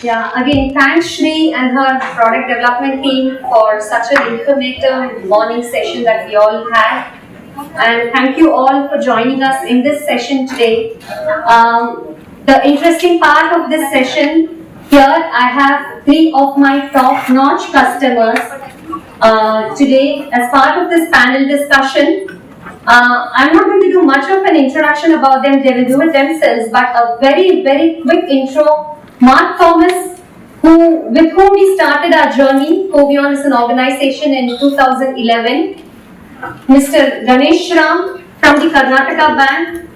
Yeah, again, thanks Shri and her product development team for such an informative morning session that we all had. And thank you all for joining us in this session today. The interesting part of this session, here I have 3 of my top-notch customers today as part of this panel discussion. I'm not going to do much of an introduction about them, they will do it themselves, but a very, very quick intro. Mark Thomas, with whom we started our journey. Kovaion is an organization in 2011. Mr. Ganesh Ram from the Karnataka Bank,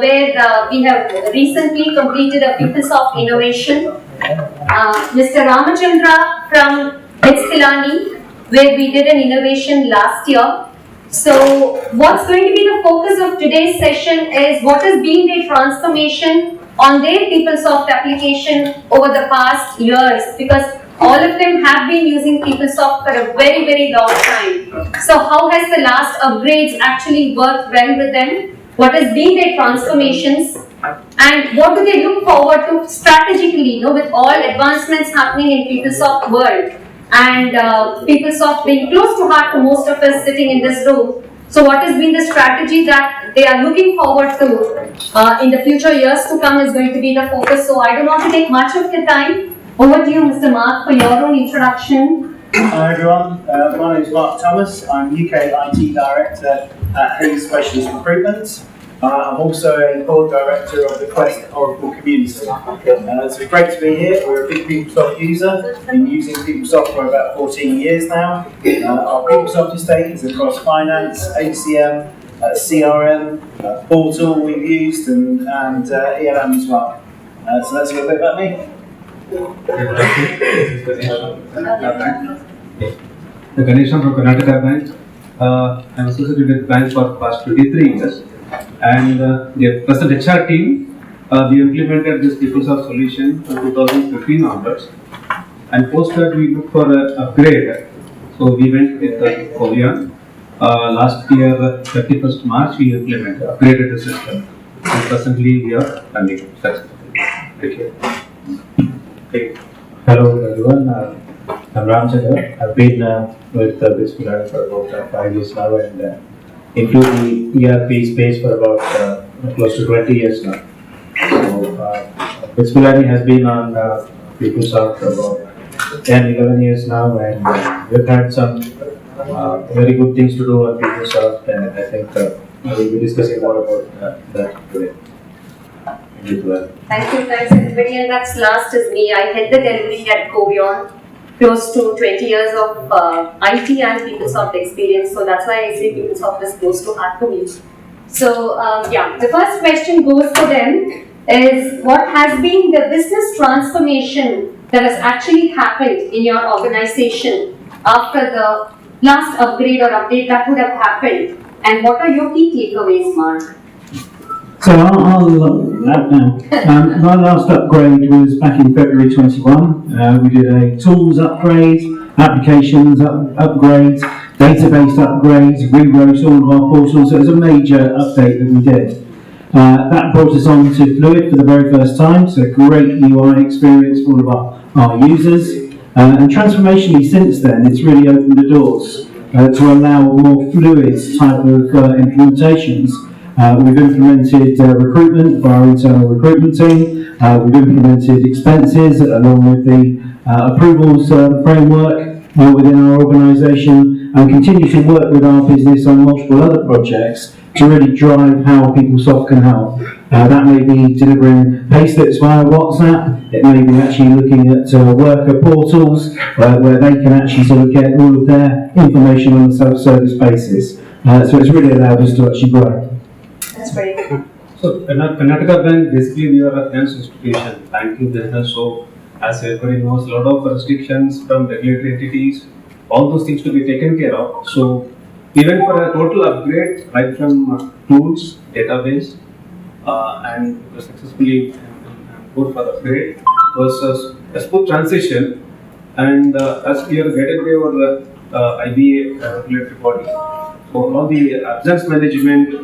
where we have recently completed a PeopleSoft innovation. Mr. Rama Chandra from Pilani, where we did an innovation last year. So, what's going to be the focus of today's session is what has been their transformation on their PeopleSoft application over the past years, because all of them have been using PeopleSoft for a very, very long time. So how has the last upgrades actually worked well with them? What has been their transformations? And what do they look forward to strategically, with all advancements happening in PeopleSoft world and PeopleSoft being close to heart to most of us sitting in this room. So what has been the strategy that they are looking forward to in the future years to come is going to be the focus. So I don't want to take much of your time. Over to you, Mr. Mark, for your own introduction. Hi everyone, my name is Mark Thomas. I'm UK IT Director at Hayes Specialist Recruitment. I'm also a board director of the Quest Oracle community. So it's great to be here. We're a big PeopleSoft user, been using PeopleSoft for about 14 years now. Our PeopleSoft estate is across finance, HCM, CRM, portal we've used, and ELM as well. So that's a little bit about me. The Ganesh Ram from Karnataka Bank. I'm associated with the bank for the past 23 years. And the present HR team, we implemented this PeopleSoft solution from 2015 onwards. And post that, we looked for an upgrade. So we went with Kovaion. Last year, 31st March, we upgraded the system. And presently, we are running successfully. Thank you. Okay. Hello everyone, I'm Rama Chandra. I've been with Pilani for about 5 years now, and into the ERP space for about close to 20 years now. So Pilani has been on PeopleSoft for about 10-11 years now, and we've had some very good things to do on PeopleSoft, and I think we'll be discussing more about that today. Thank you, thanks everybody, and that's last is me. I head the delivery at Kovaion, close to 20 years of IT and PeopleSoft experience, so that's why I say PeopleSoft is close to heart to me. So the first question goes to them is, what has been the business transformation that has actually happened in your organization after the last upgrade or update that would have happened, and what are your key takeaways, Mark? So I'll that now. My last upgrade was back in February 21. We did a tools upgrade, applications upgrades, database upgrades, rewrote all of our portals. So it was a major update that we did. That brought us on to Fluid for the very first time, so great UI experience for all of our users. And transformationally since then, it's really opened the doors to allow more fluid type of implementations. We've implemented recruitment for our internal recruitment team. We've implemented expenses along with the approvals framework within our organisation, and continue to work with our business on multiple other projects to really drive how PeopleSoft can help. That may be delivering payslips via WhatsApp. It may be actually looking at worker portals where they can actually sort of get all of their information on a self-service basis. So it's really allowed us to actually grow. That's very good. So, Karnataka Bank, basically we are a financial institution, banking business, so as everybody knows, a lot of restrictions from regulatory entities, all those things to be taken care of. So, we went for a total upgrade, right from tools, database, and we were successfully good for the upgrade. It was a smooth transition, and as we are getting over IBA regulatory body, so all the absence management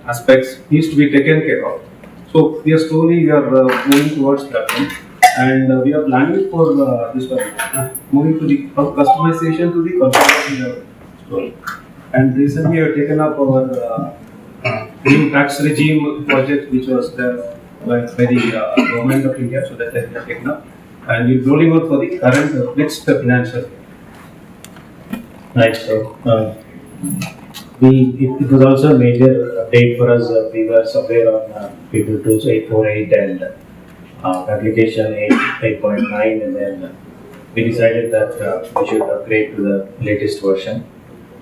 aspects needs to be taken care of. So we are moving towards that one. and we are planning for this one, moving to the from customization to the configuration level story. And recently, we have taken up our new tax regime project, which was there by the government of India, so that we have taken up, and we're rolling out for the current next financial year. Right, so it was also a major update for us. We were somewhere on People Tools 848 and application 8.9, and then we decided that we should upgrade to the latest version.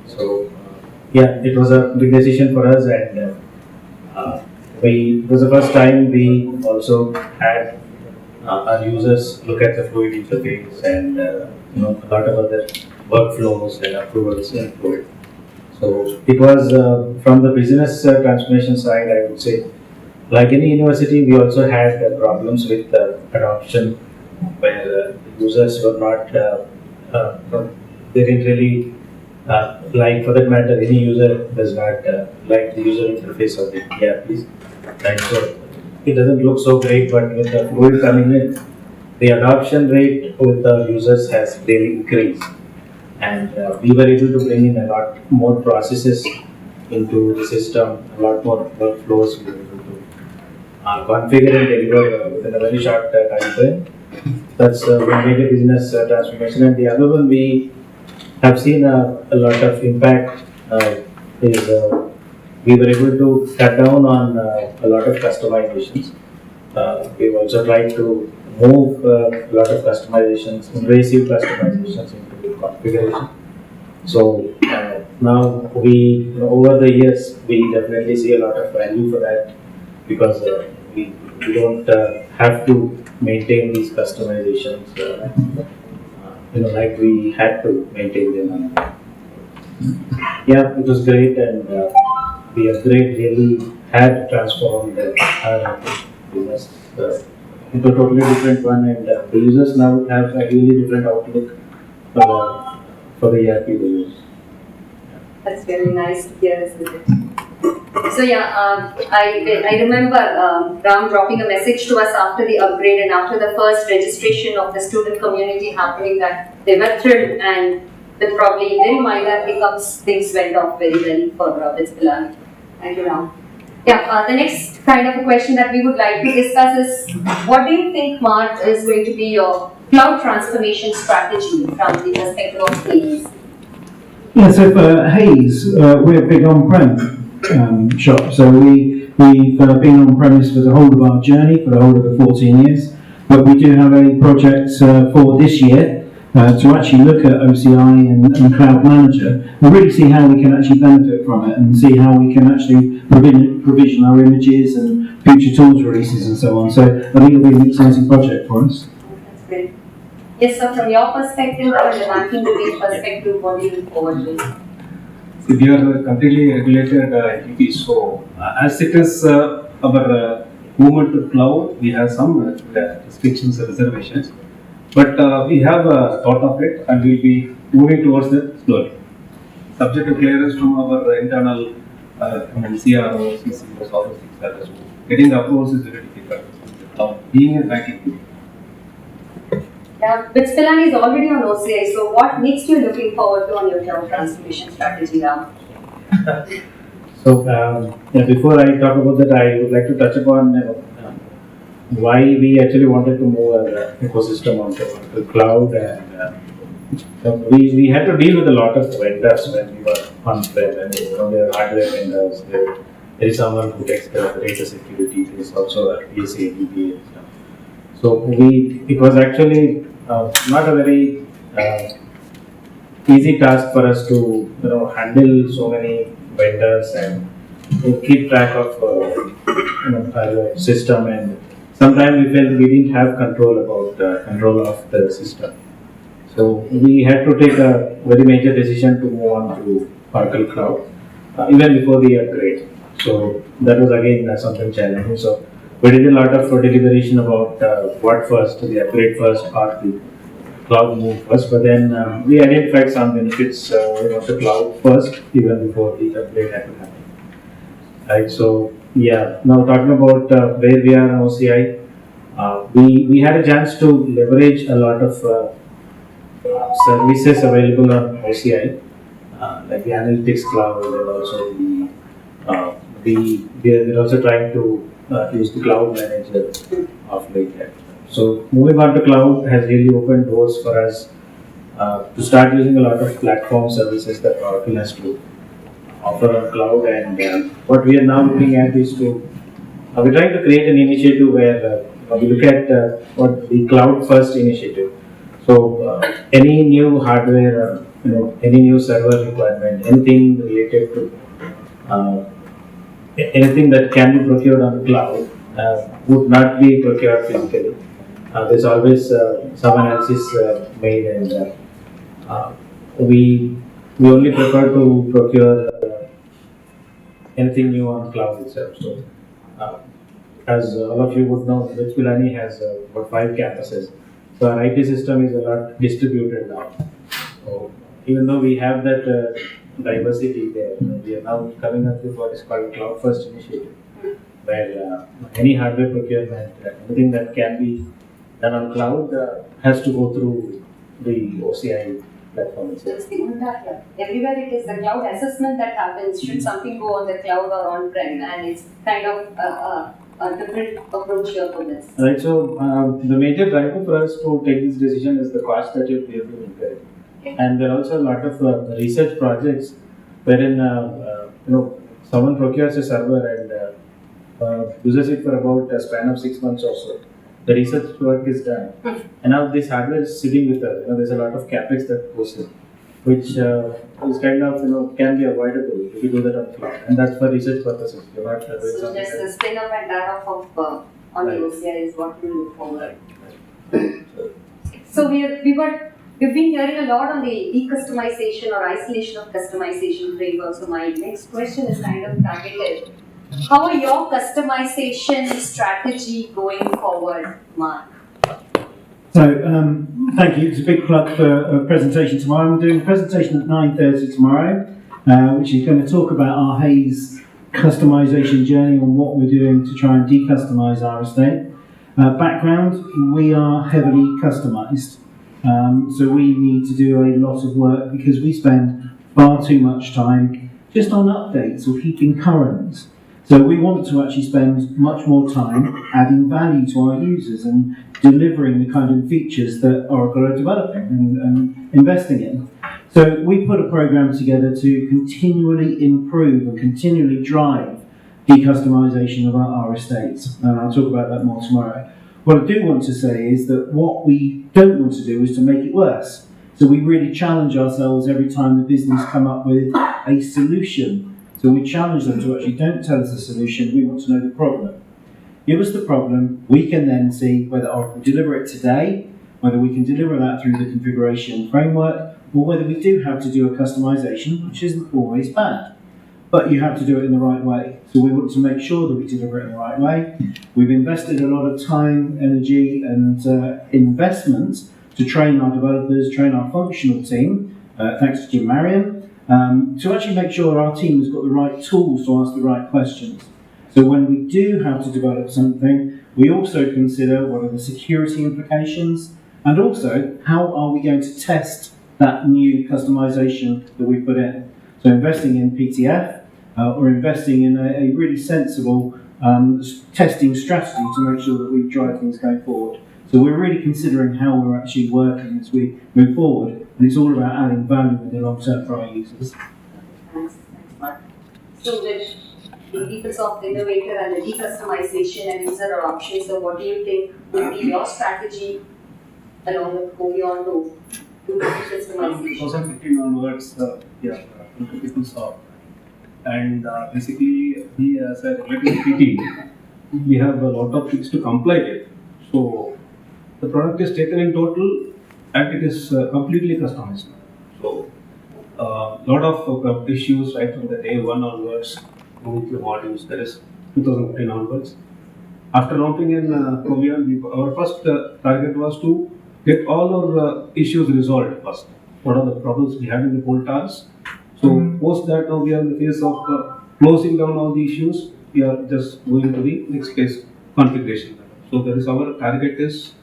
So, yeah, it was a big decision for us, and it was the first time we also had our users look at the Fluid interface and a lot of other workflows and approvals in Fluid. So it was from the business transformation side, I would say, like any university, we also had problems with adoption where users were not, they didn't really like, for that matter, any user does not like the user interface of the ERPs. Right, so it doesn't look so great, but with the Fluid coming in, the adoption rate with the users has really increased. And we were able to bring in a lot more processes into the system, a lot more workflows we were able to configure and deliver within a very short time frame. That's one major business transformation. And the other one we have seen a lot of impact is we were able to cut down on a lot of customizations. We've also tried to move a lot of customizations, invasive customizations into configuration. So now over the years, we definitely see a lot of value for that, because we don't have to maintain these customizations like we had to maintain them. Yeah, it was great, and the upgrade really had transformed our business into a totally different one, and the users now have a really different outlook for the ERP they use. That's very nice to hear, isn't it? So yeah, I remember Ram dropping a message to us after the upgrade and after the first registration of the student community happening, that they were thrilled, and with probably very minor hiccups, things went off very well for Pilani. Thank you, Ram. Yeah, the next kind of a question that we would like to discuss is, what do you think, Mark, is going to be your cloud transformation strategy from the perspective of Hayes? Yeah, so for Hayes, we're a big on-prem shop. So we've been on-premise for the whole of our journey, for the whole of the 14 years. But we do have a project for this year to actually look at OCI and Cloud Manager and really see how we can actually benefit from it, and see how we can actually provision our images and future tools releases and so on. So I think it'll be an exciting project for us. That's great. Yes, sir, from your perspective, from the banking domain perspective, what do you look forward to? We are completely regulated entity, so as it is our movement to cloud, we have some restrictions and reservations. But we have thought of it, and we'll be moving towards it slowly. Subject to clearance from our internal CRO, CCOs, all those things that is. Getting the approvals is very difficult. Being in banking. Yeah, but Pilani is already on OCI, so what next you're looking forward to on your cloud transformation strategy, Ram? So before I talk about that, I would like to touch upon why we actually wanted to move our ecosystem onto cloud, and we had to deal with a lot of vendors when we were on-prem, and there are hardware vendors, there is someone who takes care of the data security, there is also a PSA, DBA and stuff. So it was actually not a very easy task for us to handle so many vendors and keep track of our system, and sometimes we felt we didn't have control of the system. So we had to take a very major decision to move on to Oracle Cloud even before the upgrade. So that was again something challenging. So we did a lot of deliberation about what first, the upgrade first or the cloud move first. But then we identified some benefits of the cloud first, even before the upgrade had to happen. Right. So yeah, now talking about where we are on OCI, we had a chance to leverage a lot of services available on OCI, like the analytics cloud, and also we're also trying to use the cloud manager of late. So moving on to cloud has really opened doors for us to start using a lot of platform services that Oracle has to offer on cloud. And what we are now looking at is to we're trying to create an initiative where we look at what the cloud first initiative. So any new hardware, any new server requirement, anything related to anything that can be procured on cloud would not be procured physically. There's always some analysis made, and we only prefer to procure anything new on cloud itself. So, as all of you would know, Pilani has about 5 campuses. So our IT system is a lot distributed now. So even though we have that diversity there, we are now coming up with what is called Cloud First Initiative, where any hardware procurement, anything that can be done on cloud has to go through the OCI platform itself. Everywhere it is the cloud assessment that happens. Should something go on the cloud or on-prem, and it's kind of a different approach here for this. Right. So the major driver for us to take this decision is the cost that you have to incur, and there are also a lot of research projects wherein someone procures a server and uses it for about a span of 6 months or so. The research work is done, and now this hardware is sitting with us. There's a lot of capex that goes in, which is kind of can be avoidable if you do that on cloud, and that's for research purposes. You're not So just the spin up and down of on the OCI is what we look forward. So we've been hearing a lot on the decustomization or isolation of customization framework. So my next question is kind of targeted. How are your customization strategy going forward, Mark? So, thank you. It's a big plug for a presentation tomorrow. I'm doing a presentation at 9:30 tomorrow, which is going to talk about our Hays customization journey and what we're doing to try and decustomize our estate. Background, we are heavily customized. So we need to do a lot of work because we spend far too much time just on updates or keeping current. So we wanted to actually spend much more time adding value to our users and delivering the kind of features that Oracle are developing and investing in. So we put a program together to continually improve and continually drive decustomization of our estates. And I'll talk about that more tomorrow. What I do want to say is that what we don't want to do is to make it worse. So we really challenge ourselves every time the business come up with a solution. So we challenge them to actually don't tell us the solution, we want to know the problem. Give us the problem, we can then see whether Oracle deliver it today, whether we can deliver that through the configuration framework, or whether we do have to do a customization, which isn't always bad. But you have to do it in the right way. So we want to make sure that we deliver it in the right way. We've invested a lot of time, energy, and investment to train our developers, train our functional team, thanks to Jim Marion, to actually make sure our team has got the right tools to ask the right questions. So when we do have to develop something, we also consider what are the security implications, and also how are we going to test that new customization that we put in. So investing in PTF or investing in a really sensible testing strategy to make sure that we drive things going forward. So we're really considering how we're actually working as we move forward, and it's all about adding value in the long term for our users. Thanks, Mark. So with the PeopleSoft Innovator and the decustomization and user adoption, so what do you think would be your strategy along with Kovaion to do the decustomization? 2015 onwards, PeopleSoft. And basically, we as a related PT, we have a lot of things to comply with. So the product is taken in total and it is completely customized. So a lot of issues right from the day one onwards with the modules, that is 2015 onwards. After launching in Kovaion, our first target was to get all our issues resolved first. What are the problems we had in the whole task? So post that, now we are in the phase of closing down all the issues. We are just going to the next phase, configuration. So there is our target is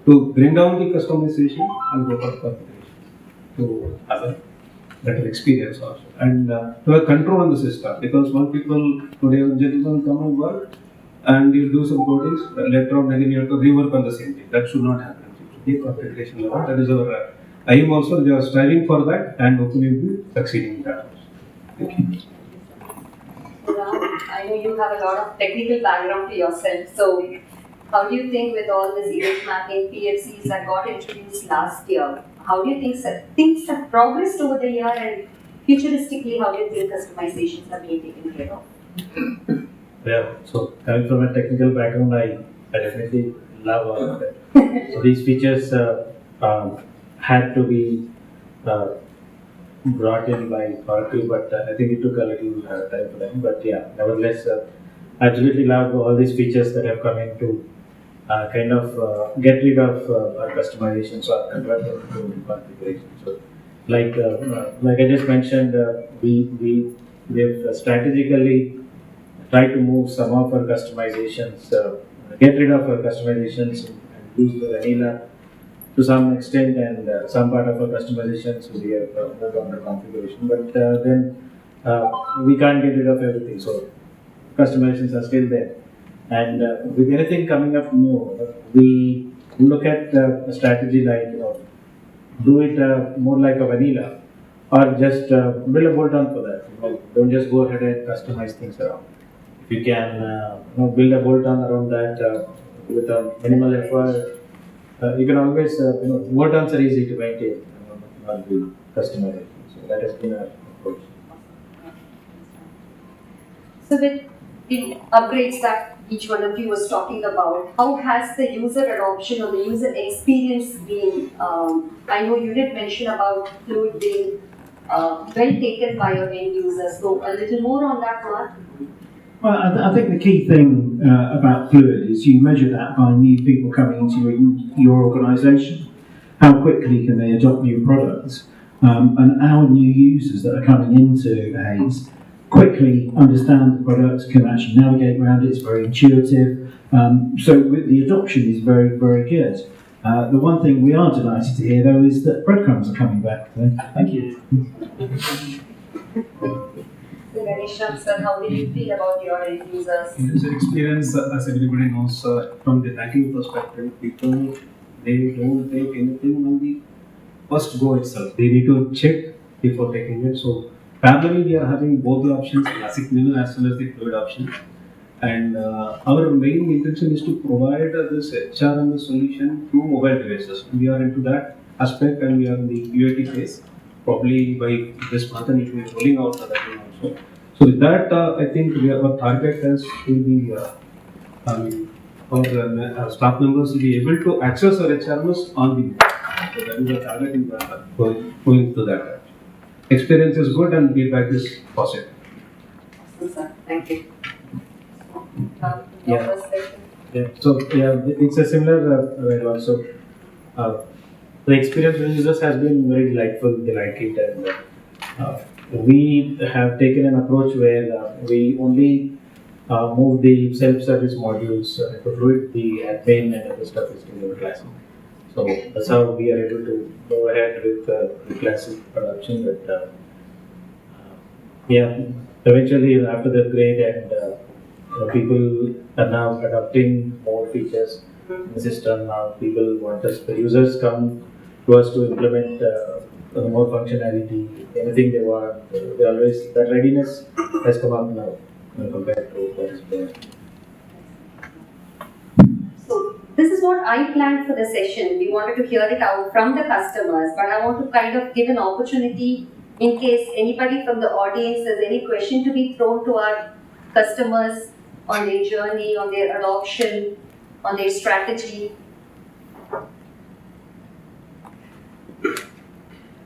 to bring down the customization and go for configuration to have a better experience also, and to have control on the system, because when people today gentlemen come and work and you do some codings, later on again you have to rework on the same thing. That should not happen. It should be configuration level. That is our aim also. We are striving for that and hopefully we will be succeeding in that also. Thank you. Ram, I know you have a lot of technical background to yourself. So, how do you think with all this event mapping PFCs that got introduced last year, how do you think things have progressed over the year, and futuristically, how do you think customizations are being taken care of? Yeah, so coming from a technical background, I definitely love all of that. So these features had to be brought in by Oracle, but I think it took a little time for them. But yeah, nevertheless, I absolutely love all these features that have come in to kind of get rid of our customizations or convert them to configuration. So, like I just mentioned, we've strategically try to move some of our customizations, get rid of our customizations and use the vanilla to some extent, and some part of our customizations we have moved on the configuration. But then we can't get rid of everything, so customizations are still there. And with anything coming up new, we look at a strategy like, do it more like a vanilla, or just build a bolt-on for that. Don't just go ahead and customize things around. If you can build a bolt-on around that with a minimal effort, you can always, bolt-ons are easy to maintain, not the customization. So that has been our approach. So with the upgrades that each one of you was talking about, how has the user adoption or the user experience been? I know you did mention about Fluid being well taken by your end users, so a little more on that one. Well, I think the key thing about Fluid is you measure that by new people coming into your organisation. How quickly can they adopt new products? And our new users that are coming into Hays quickly understand the products, can actually navigate around it, it's very intuitive. So the adoption is very, very good. The one thing we are delighted to hear though is that breadcrumbs are coming back. So thank you. So Ganesh Ram sir, how do you feel about your end users? User experience, as everybody knows, from the banking perspective, people they don't take anything on the first go itself. They need to check before taking it. So parallelly, we are having both the options, classic menu as well as the Fluid option. And our main intention is to provide this HRM solution to mobile devices. We are into that aspect and we are in the UAT phase. Probably by this month and it will be rolling out for that one also. So with that, I think our target is to be our staff members will be able to access our HRMs on the mobile. So that is the target in going to that. Experience is good and feedback is positive. Awesome, sir. Thank you. Yeah. Your perspective. Yeah. So yeah, it's a similar way also. The experience with users has been very delightful. They like it, and we have taken an approach where we only move the self-service modules to Fluid, the admin and other stuff is still in classic. So that's how we are able to go ahead with the classic production. But yeah, eventually after the upgrade and people are now adopting more features in the system. Now people want us, the users come to us to implement more functionality, anything they want. They always, that readiness has come up now compared to what is there. So this is what I planned for the session. We wanted to hear it out from the customers, but I want to kind of give an opportunity in case anybody from the audience has any question to be thrown to our customers on their journey, on their adoption, on their strategy.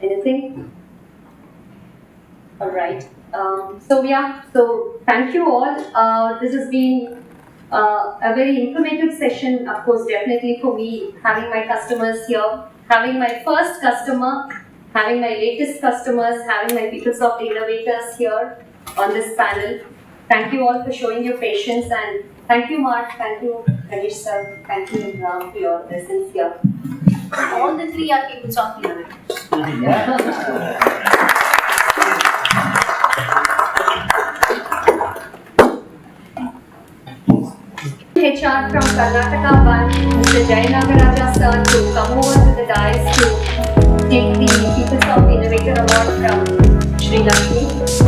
Anything? All right. So thank you all. This has been a very informative session, of course, definitely for me, having my customers here, having my first customer, having my latest customers, having my PeopleSoft innovators here on this panel. Thank you all for showing your patience and Thank you, Mark. Thank you, Ganesh sir. Thank you, Ram, for your presence here. All the three are people of the HR from Karnataka one, Mr. Jayanagaraja sir, to come over to the dais to take the Peoples of Innovator Award from Sri Lakshmi.